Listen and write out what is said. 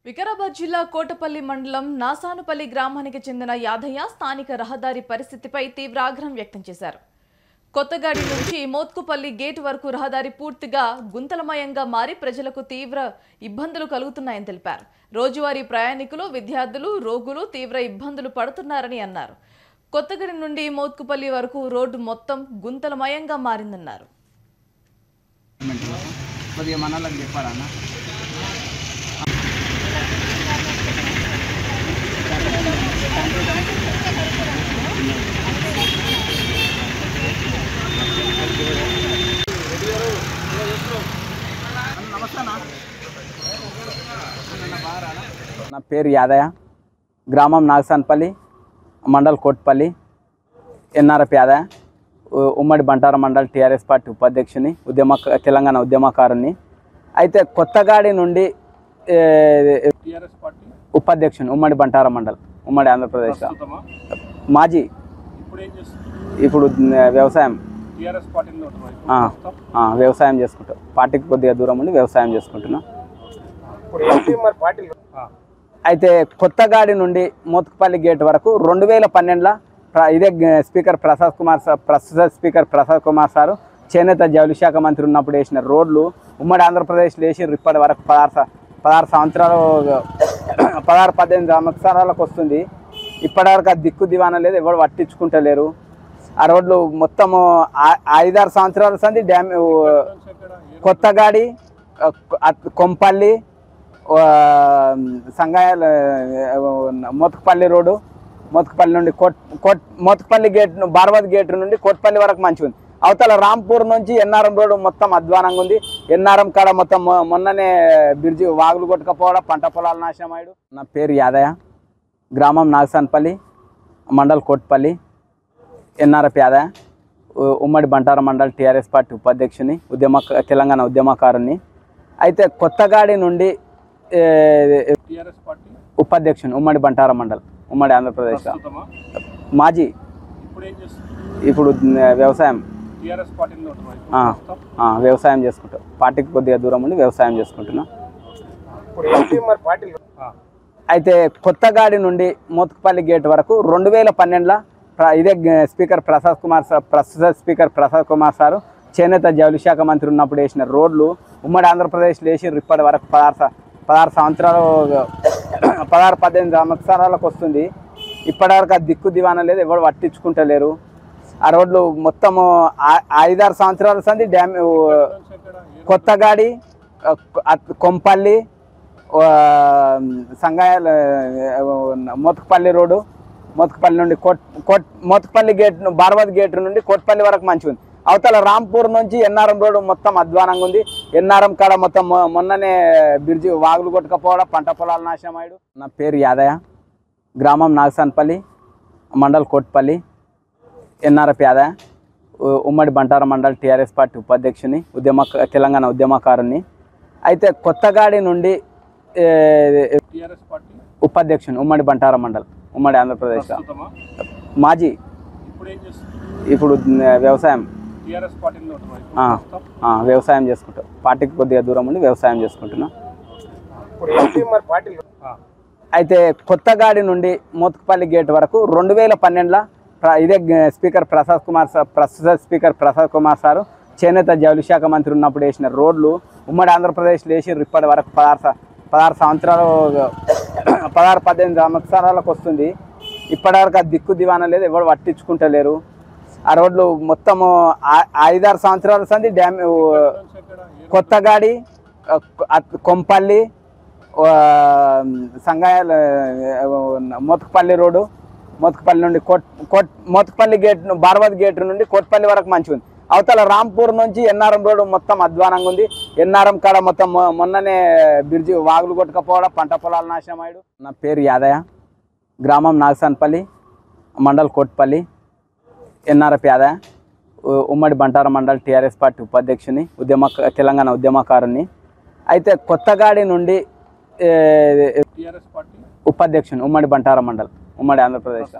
వికారాబాద్ జిల్లా కోటపల్లి మండలం నాసానుపల్లి గ్రామానికి చెందిన యాదయ్య స్థానిక రహదారి పరిస్థితిపై తీవ్ర ఆగ్రహం వ్యక్తం చేశారు. కొత్తగాడి నుంచి మోత్కుపల్లి గేట్ వరకు రహదారి పూర్తిగా గుంతలమయంగా మారి ప్రజలకు తీవ్ర ఇబ్బందులు కలుగుతున్నాయని తెలిపారు. రోజువారీ ప్రయాణికులు, విద్యార్థులు, రోగులు తీవ్ర ఇబ్బందులు పడుతున్నారని అన్నారు. కొత్తగడి నుండి మోత్కుపల్లి వరకు రోడ్డు మొత్తం గుంతలమయంగా మారిందన్నారు. నా పేరు యాదయ్య, గ్రామం నాగసాన్పల్లి, మండల్ కోట్పల్లి, ఎన్ఆర్ఎఫ్ యాదయ్య, ఉమ్మడి బంటార మండల్ టీఆర్ఎస్ పార్టీ ఉపాధ్యక్షుని, తెలంగాణ ఉద్యమకారుని. అయితే కొత్తగాడి నుండి ఉపాధ్యక్షుని, ఉమ్మడి బంటార మండల్, ఉమ్మడి ఆంధ్రప్రదేశ్ మాజీ. ఇప్పుడు వ్యవసాయం చేసుకుంటాం. పార్టీకి కొద్దిగా దూరం ఉండి వ్యవసాయం చేసుకుంటున్నాం. అయితే కొత్తగాడి నుండి మోత్కుపల్లి గేట్ వరకు 2012లో ఇదే ప్రస్తుత స్పీకర్ ప్రసాద్ కుమార్ సారు చేనేత జౌళి శాఖ మంత్రి ఉన్నప్పుడు వేసిన రోడ్లు ఉమ్మడి ఆంధ్రప్రదేశ్లో వేసి ఇప్పటి వరకు 18 సంవత్సరాలకు వస్తుంది. ఇప్పటివరకు ఆ దిక్కు దివానా లేదు, ఎవరు పట్టించుకుంటలేరు. ఆ రోడ్లు మొత్తము 5-6 సంవత్సరాల సంది డ్యామ్ కొత్తగాడి, కొంపల్లి, సంగాయాల, మోత్కుపల్లి రోడ్డు, మోత్కుపల్లి నుండి మోత్కుపల్లి గేట్, బార్వద్ గేట్ నుండి కోట్పల్లి వరకు మంచిగా ఉంది. అవతల రాంపూర్ నుంచి ఎన్ఆర్ఎం రోడ్డు మొత్తం అధ్వానంగా ఉంది. ఎన్ఆర్ఎం కాడ మొత్తం మొన్ననే బ్రిడ్జి వాగులు కొట్టుకపోవడం, పంట పొలాలు నాశనం అయ్యాడు. నా పేరు యాదయ్య, గ్రామం నాగసాన్పల్లి, మండల్ కోట్పల్లి, ఎన్ఆర్ఎఫ్ యాదయ్య, ఉమ్మడి బంటార మండల్ టీఆర్ఎస్ పార్టీ ఉపాధ్యక్షుని, తెలంగాణ ఉద్యమకారుని. అయితే కొత్తగాడి నుండి ఉపాధ్యక్షుని, ఉమ్మడి బంటార మండల్, ఉమ్మడి ఆంధ్రప్రదేశ్ మాజీ. ఇప్పుడు వ్యవసాయం చేసుకుంటాం. పార్టీకి కొద్దిగా దూరం ఉండి వ్యవసాయం చేసుకుంటున్నాం. అయితే కొత్తగాడి నుండి మోత్కుపల్లి గేట్ వరకు 2012లో ఇదే ప్రస్తుత స్పీకర్ ప్రసాద్ కుమార్ సారు చేనేత జౌళి శాఖ మంత్రి ఉన్నప్పుడు వేసిన రోడ్లు ఉమ్మడి ఆంధ్రప్రదేశ్లో వేసి ఇప్పటి వరకు 18 సంవత్సరాలకు వస్తుంది. ఇప్పటివరకు ఆ దిక్కు దివానా లేదు, ఎవరు పట్టించుకుంటలేరు. ఆ రోడ్లు మొత్తము 5-6 సంవత్సరాల సంది డ్యామ్ కొత్తగాడి, కొంపల్లి, సంగాయాల, మోత్కుపల్లి రోడ్డు, మోత్కుపల్లి నుండి మోత్కుపల్లి గేట్, బార్వద్ గేట్ నుండి కోట్పల్లి వరకు మంచిగా ఉంది. అవతల రాంపూర్ నుంచి ఎన్ఆర్ఎం రోడ్డు మొత్తం అధ్వానంగా ఉంది. ఎన్ఆర్ఎం కాడ మొత్తం మొన్ననే బ్రిడ్జి వాగులు కొట్టుకపోవడం, పంట పొలాలు నాశనం అయ్యాడు. నా పేరు యాదయ్య, గ్రామం నాగసాన్పల్లి, మండల్ కోట్పల్లి, ఎన్ఆర్ఎఫ్ యాదయ్య, ఉమ్మడి బంటార మండల్ టీఆర్ఎస్ పార్టీ ఉపాధ్యక్షుని, తెలంగాణ ఉద్యమకారుని. అయితే కొత్తగాడి నుండి ఉపాధ్యక్షుని, ఉమ్మడి బంటార మండల్, ఉమ్మడి ఆంధ్రప్రదేశ్ మాజీ. ఇప్పుడు వ్యవసాయం చేసుకుంటాం. పార్టీకి కొద్దిగా దూరం ఉండి వ్యవసాయం చేసుకుంటున్నాం. అయితే కొత్తగాడి నుండి మోత్కుపల్లి గేట్ వరకు 2012లో ఇదే ప్రస్తుత స్పీకర్ ప్రసాద్ కుమార్ సారు చేనేత జౌళి శాఖ మంత్రి ఉన్నప్పుడు వేసిన రోడ్లు ఉమ్మడి ఆంధ్రప్రదేశ్లో వేసి ఇప్పటి వరకు 18 సంవత్సరాలకు వస్తుంది. ఇప్పటివరకు ఆ దిక్కు దివానా లేదు, ఎవరు పట్టించుకుంటలేరు. ఆ రోడ్లు మొత్తము 5-6 సంవత్సరాల సంది డ్యామ్ కొత్తగాడి, కొంపల్లి, సంగాయాల, మోత్కుపల్లి రోడ్డు, మోత్కుపల్లి నుండి మోత్కుపల్లి గేట్, బార్వద్ గేట్ నుండి కోట్పల్లి వరకు మంచిగా ఉంది. అవతల రాంపూర్ నుంచి ఎన్ఆర్ఎం రోడ్డు మొత్తం అధ్వానంగా ఉంది. ఎన్ఆర్ఎం కాడ మొత్తం మొన్ననే బ్రిడ్జి వాగులు కొట్టుకపోవడం, పంట పొలాలు నాశనం అయ్యాడు. నా పేరు యాదయ్య, గ్రామం నాగసాన్పల్లి, మండల్ కోట్పల్లి, ఎన్ఆర్ఎఫ్ యాదయ్య, ఉమ్మడి బంటార మండల్ టీఆర్ఎస్ పార్టీ ఉపాధ్యక్షుని, తెలంగాణ ఉద్యమకారుని. అయితే కొత్తగాడి నుండి ఉపాధ్యక్షుని, ఉమ్మడి బంటార మండల్, ఉమ్మడి ఆంధ్రప్రదేశ్